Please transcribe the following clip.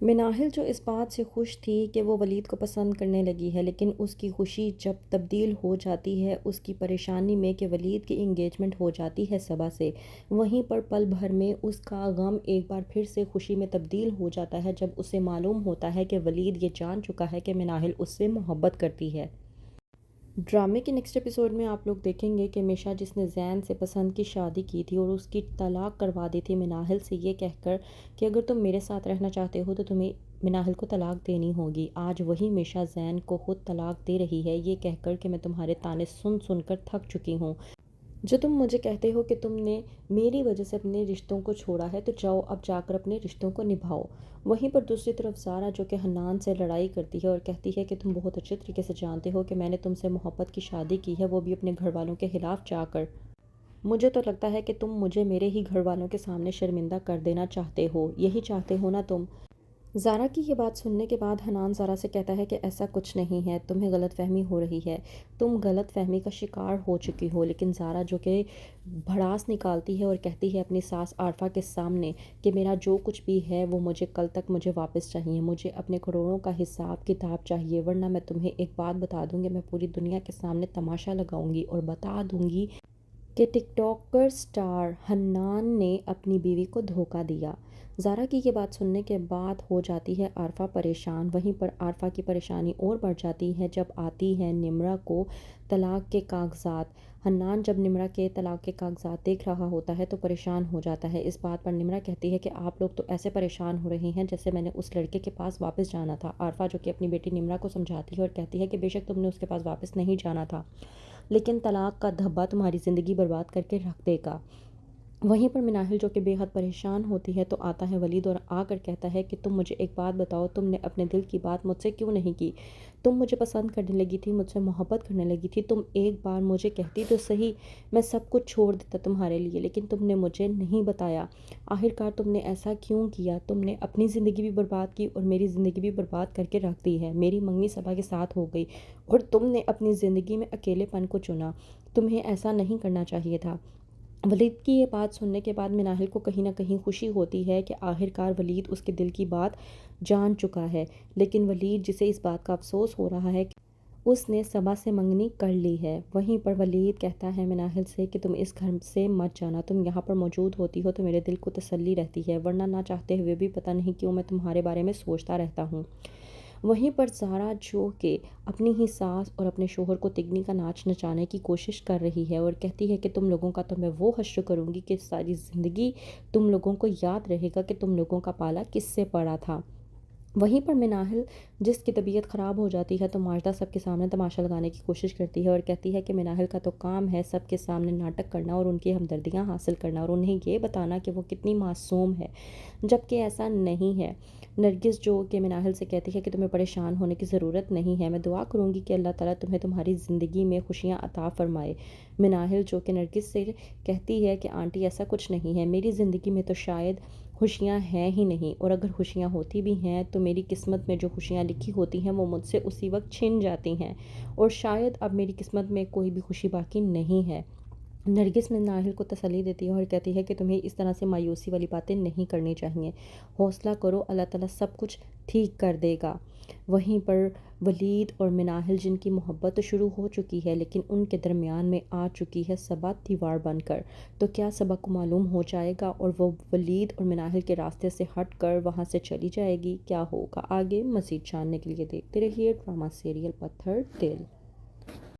مناہل جو اس بات سے خوش تھی کہ وہ ولید کو پسند کرنے لگی ہے، لیکن اس کی خوشی جب تبدیل ہو جاتی ہے اس کی پریشانی میں کہ ولید کی انگیجمنٹ ہو جاتی ہے صبا سے، وہیں پر پل بھر میں اس کا غم ایک بار پھر سے خوشی میں تبدیل ہو جاتا ہے جب اسے معلوم ہوتا ہے کہ ولید یہ جان چکا ہے کہ مناہل اس سے محبت کرتی ہے۔ ڈرامے کے نیکسٹ ایپیسوڈ میں آپ لوگ دیکھیں گے کہ میشا جس نے زین سے پسند کی شادی کی تھی اور اس کی طلاق کروا دی تھی مناہل سے یہ کہہ کر کہ اگر تم میرے ساتھ رہنا چاہتے ہو تو تمہیں مناہل کو طلاق دینی ہوگی، آج وہی میشا زین کو خود طلاق دے رہی ہے یہ کہہ کر کہ میں تمہارے طعنے سن سن کر تھک چکی ہوں، جو تم مجھے کہتے ہو کہ تم نے میری وجہ سے اپنے رشتوں کو چھوڑا ہے تو جاؤ اب جا کر اپنے رشتوں کو نبھاؤ۔ وہیں پر دوسری طرف زارا جو کہ حنان سے لڑائی کرتی ہے اور کہتی ہے کہ تم بہت اچھے طریقے سے جانتے ہو کہ میں نے تم سے محبت کی شادی کی ہے، وہ بھی اپنے گھر والوں کے خلاف جا کر، مجھے تو لگتا ہے کہ تم مجھے میرے ہی گھر والوں کے سامنے شرمندہ کر دینا چاہتے ہو، یہی چاہتے ہو نا تم۔ زارا کی یہ بات سننے کے بعد حنان زارا سے کہتا ہے کہ ایسا کچھ نہیں ہے، تمہیں غلط فہمی ہو رہی ہے، تم غلط فہمی کا شکار ہو چکی ہو، لیکن زارا جو کہ بھڑاس نکالتی ہے اور کہتی ہے اپنی ساس عارفہ کے سامنے کہ میرا جو کچھ بھی ہے وہ مجھے کل تک مجھے واپس چاہیے، مجھے اپنے کروڑوں کا حساب کتاب چاہیے، ورنہ میں تمہیں ایک بات بتا دوں گی، میں پوری دنیا کے سامنے تماشا لگاؤں گی اور بتا دوں گی کہ ٹک ٹاکر سٹار حنان نے اپنی بیوی کو دھوکہ دیا۔ زارا کی یہ بات سننے کے بعد ہو جاتی ہے عارفہ پریشان، وہیں پر عارفہ کی پریشانی اور بڑھ جاتی ہے جب آتی ہے نمرہ کو طلاق کے کاغذات۔ حنان جب نمرہ کے طلاق کے کاغذات دیکھ رہا ہوتا ہے تو پریشان ہو جاتا ہے، اس بات پر نمرہ کہتی ہے کہ آپ لوگ تو ایسے پریشان ہو رہے ہیں جیسے میں نے اس لڑکے کے پاس واپس جانا تھا۔ عارفہ جو کہ اپنی بیٹی نمرہ کو سمجھاتی ہے اور کہتی ہے کہ بے شک تم نے اس کے پاس واپس نہیں جانا تھا، لیکن طلاق کا دھبا تمہاری زندگی برباد کر کے رکھ دے گا۔ وہیں پر مناہل جو کہ بے حد پریشان ہوتی ہے تو آتا ہے ولید اور آ کر کہتا ہے کہ تم مجھے ایک بات بتاؤ، تم نے اپنے دل کی بات مجھ سے کیوں نہیں کی؟ تم مجھے پسند کرنے لگی تھی، مجھ سے محبت کرنے لگی تھی، تم ایک بار مجھے کہتی تو صحیح، میں سب کچھ چھوڑ دیتا تمہارے لیے، لیکن تم نے مجھے نہیں بتایا، آخرکار تم نے ایسا کیوں کیا؟ تم نے اپنی زندگی بھی برباد کی اور میری زندگی بھی برباد کر کے رکھ دی ہے، میری منگنی صبا کے ساتھ ہو گئی اور تم نے اپنی زندگی میں اکیلے پن کو چنا، تمہیں ایسا نہیں کرنا چاہیے تھا۔ ولید کی یہ بات سننے کے بعد مناہل کو کہیں نہ کہیں خوشی ہوتی ہے کہ آخرکار ولید اس کے دل کی بات جان چکا ہے، لیکن ولید جسے اس بات کا افسوس ہو رہا ہے کہ اس نے صبا سے منگنی کر لی ہے۔ وہیں پر ولید کہتا ہے مناہل سے کہ تم اس گھر سے مت جانا، تم یہاں پر موجود ہوتی ہو تو میرے دل کو تسلی رہتی ہے، ورنہ نہ چاہتے ہوئے بھی پتہ نہیں کیوں میں تمہارے بارے میں سوچتا رہتا ہوں۔ وہیں پر زارا جو کہ اپنی ہی ساس اور اپنے شوہر کو تگنی کا ناچ نچانے کی کوشش کر رہی ہے اور کہتی ہے کہ تم لوگوں کا تو میں وہ حشر کروں گی کہ ساری زندگی تم لوگوں کو یاد رہے گا کہ تم لوگوں کا پالا کس سے پڑا تھا۔ وہیں پر مناہل جس کی طبیعت خراب ہو جاتی ہے تو ماجدہ سب کے سامنے تماشا لگانے کی کوشش کرتی ہے اور کہتی ہے کہ مناہل کا تو کام ہے سب کے سامنے ناٹک کرنا اور ان کی ہمدردیاں حاصل کرنا اور انہیں یہ بتانا کہ وہ کتنی معصوم ہے، جبکہ ایسا نہیں ہے۔ نرگس جو کہ مناہل سے کہتی ہے کہ تمہیں پریشان ہونے کی ضرورت نہیں ہے، میں دعا کروں گی کہ اللہ تعالیٰ تمہیں تمہاری زندگی میں خوشیاں عطا فرمائے۔ مناہل جو کہ نرگس سے کہتی ہے کہ آنٹی ایسا کچھ نہیں ہے، میری زندگی میں تو شاید خوشیاں ہیں ہی نہیں، اور اگر خوشیاں ہوتی بھی ہیں تو میری قسمت میں جو خوشیاں لکھی ہوتی ہیں وہ مجھ سے اسی وقت چھن جاتی ہیں، اور شاید اب میری قسمت میں کوئی بھی خوشی باقی نہیں ہے۔ نرگس مناہل کو تسلی دیتی ہے اور کہتی ہے کہ تمہیں اس طرح سے مایوسی والی باتیں نہیں کرنی چاہیے، حوصلہ کرو، اللہ تعالیٰ سب کچھ ٹھیک کر دے گا۔ وہیں پر ولید اور مناہل جن کی محبت تو شروع ہو چکی ہے لیکن ان کے درمیان میں آ چکی ہے صبا دیوار بن کر، تو کیا صبا کو معلوم ہو جائے گا اور وہ ولید اور مناہل کے راستے سے ہٹ کر وہاں سے چلی جائے گی؟ کیا ہوگا آگے؟ مزید جاننے کے لیے دیکھتے رہیے ڈرامہ سیریل پتھر دل۔